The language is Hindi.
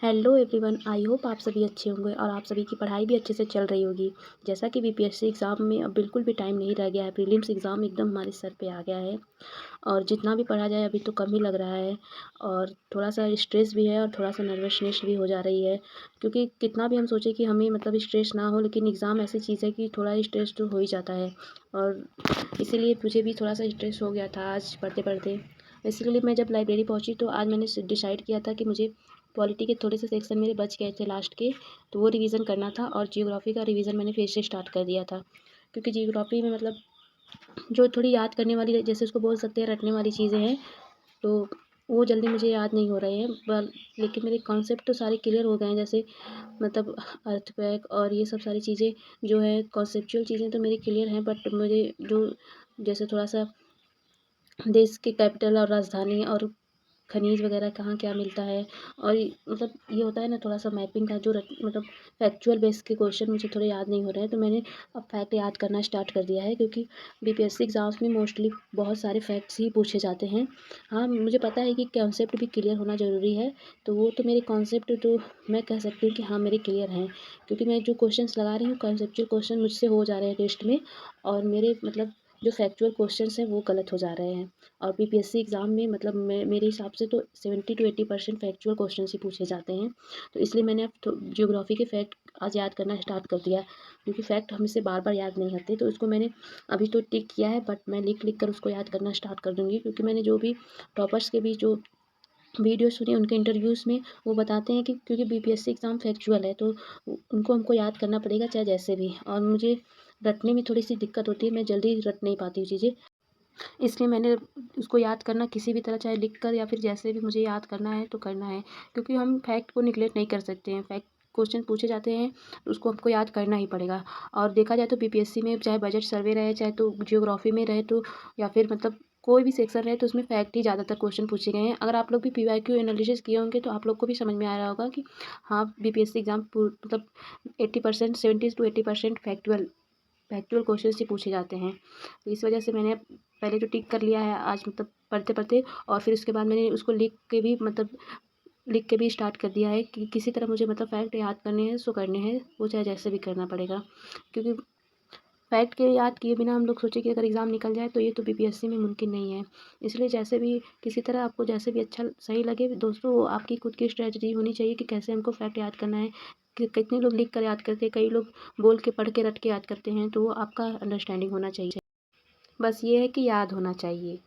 हेलो एवरीवन, आई होप आप सभी अच्छे होंगे और आप सभी की पढ़ाई भी अच्छे से चल रही होगी। जैसा कि बीपीएससी एग्ज़ाम में अब बिल्कुल भी टाइम नहीं रह गया है। प्रीलिम्स एग्ज़ाम एकदम हमारे सर पे आ गया है और जितना भी पढ़ा जाए अभी तो कम ही लग रहा है और थोड़ा सा स्ट्रेस भी है और थोड़ा सा नर्वसनेस भी हो जा रही है। क्योंकि कितना भी हम सोचें कि हमें मतलब स्ट्रेस ना हो, लेकिन एग्ज़ाम ऐसी चीज़ है कि थोड़ा स्ट्रेस तो हो ही जाता है। और इसीलिए मुझे भी थोड़ा सा स्ट्रेस हो गया था आज पढ़ते पढ़ते। इसीलिए मैं जब लाइब्रेरी पहुंची तो आज मैंने डिसाइड किया था कि मुझे पॉलिटी के थोड़े से सेक्शन मेरे बच गए थे लास्ट के, तो वो रिवीजन करना था और जियोग्राफी का रिवीजन मैंने फिर से स्टार्ट कर दिया था। क्योंकि जियोग्राफी में मतलब जो थोड़ी याद करने वाली, जैसे उसको बोल सकते हैं रटने वाली चीज़ें हैं, तो वो जल्दी मुझे याद नहीं हो रहे हैं। पर लेकिन मेरे कॉन्सेप्ट तो सारे क्लियर हो गए हैं। जैसे मतलब अर्थक्वेक और ये सब सारी चीज़ें जो है कॉन्सेप्चुअल चीज़ें तो मेरी क्लियर हैं, बट मुझे जो जैसे थोड़ा सा देश के कैपिटल और राजधानी और खनिज वगैरह कहाँ क्या मिलता है, और मतलब ये होता है ना थोड़ा सा मैपिंग का जो मतलब फैक्चुअल बेस के क्वेश्चन मुझे थोड़े याद नहीं हो रहे हैं, तो मैंने अब फैक्ट याद करना स्टार्ट कर दिया है। क्योंकि बीपीएससी एग्ज़ाम्स में मोस्टली बहुत सारे फैक्ट्स ही पूछे जाते हैं। हाँ, मुझे पता है कि कॉन्सेप्ट भी क्लियर होना ज़रूरी है, तो वो तो मेरे कॉन्सेप्ट तो मैं कह सकती हूँ कि हाँ मेरे क्लियर हैं। क्योंकि मैं जो क्वेश्चंस लगा रही हूँ कॉन्सेप्चुअल क्वेश्चन मुझसे हो जा रहे हैं टेस्ट में, और मेरे मतलब जो फैक्चुअल क्वेश्चंस हैं वो गलत हो जा रहे हैं। और बीपीएससी एग्ज़ाम में मतलब मेरे हिसाब से तो 70 to 80% फैक्चुअल क्वेश्चन ही पूछे जाते हैं। तो इसलिए मैंने अब तो जियोग्राफी के फैक्ट आज याद करना स्टार्ट कर दिया। क्योंकि फैक्ट हमसे बार बार याद नहीं होते, तो उसको मैंने अभी तो टिक किया है, बट मैं लिख लिख कर उसको याद करना स्टार्ट कर दूँगी। क्योंकि मैंने जो भी टॉपर्स के भी जो वीडियो सुने उनके इंटरव्यूज़ में वो बताते हैं कि क्योंकि बीपीएससी एग्ज़ाम फैक्चुअल है, तो उनको हमको याद करना पड़ेगा चाहे जैसे भी। और मुझे रटने में थोड़ी सी दिक्कत होती है, मैं जल्दी रट नहीं पाती हूँ चीज़ें। इसलिए मैंने उसको याद करना किसी भी तरह, चाहे लिख कर या फिर जैसे भी मुझे याद करना है तो करना है। क्योंकि हम फैक्ट को निग्लेक्ट नहीं कर सकते हैं। फैक्ट क्वेश्चन पूछे जाते हैं तो उसको हमको याद करना ही पड़ेगा। और देखा जाए तो बीपीएससी में चाहे बजट सर्वे रहे, चाहे तो जियोग्राफी में रहे, तो या फिर मतलब कोई भी सेक्शन रहे, तो उसमें फैक्ट ही ज़्यादातर क्वेश्चन पूछे गए हैं। अगर आप लोग भी पीवाईक्यू एनालिसिस किए होंगे तो आप लोग को भी समझ में आ रहा होगा कि हाँ बीपीएससी एग्ज़ाम मतलब 80% 70 to 80% फैक्चुअल क्वेश्चन ही पूछे जाते हैं। तो इस वजह से मैंने पहले तो टिक कर लिया है आज मतलब पढ़ते पढ़ते, और फिर उसके बाद मैंने उसको लिख के भी स्टार्ट कर दिया है कि किसी तरह मुझे मतलब फैक्ट याद करने हैं सो करने हैं, वो चाहे जैसे भी करना पड़ेगा। क्योंकि फैक्ट के याद किए बिना हम लोग सोचे कि अगर एग्ज़ाम निकल जाए तो ये तो बीपीएससी में मुमकिन नहीं है। इसलिए जैसे भी किसी तरह आपको जैसे भी अच्छा सही लगे दोस्तों, वो आपकी खुद की स्ट्रैटेजी होनी चाहिए कि कैसे हमको फैक्ट याद करना है। कि कितने लोग लिख कर याद करते हैं, कई लोग बोल के पढ़ के रट के याद करते हैं, तो वो आपका अंडरस्टैंडिंग होना चाहिए। बस ये है कि याद होना चाहिए।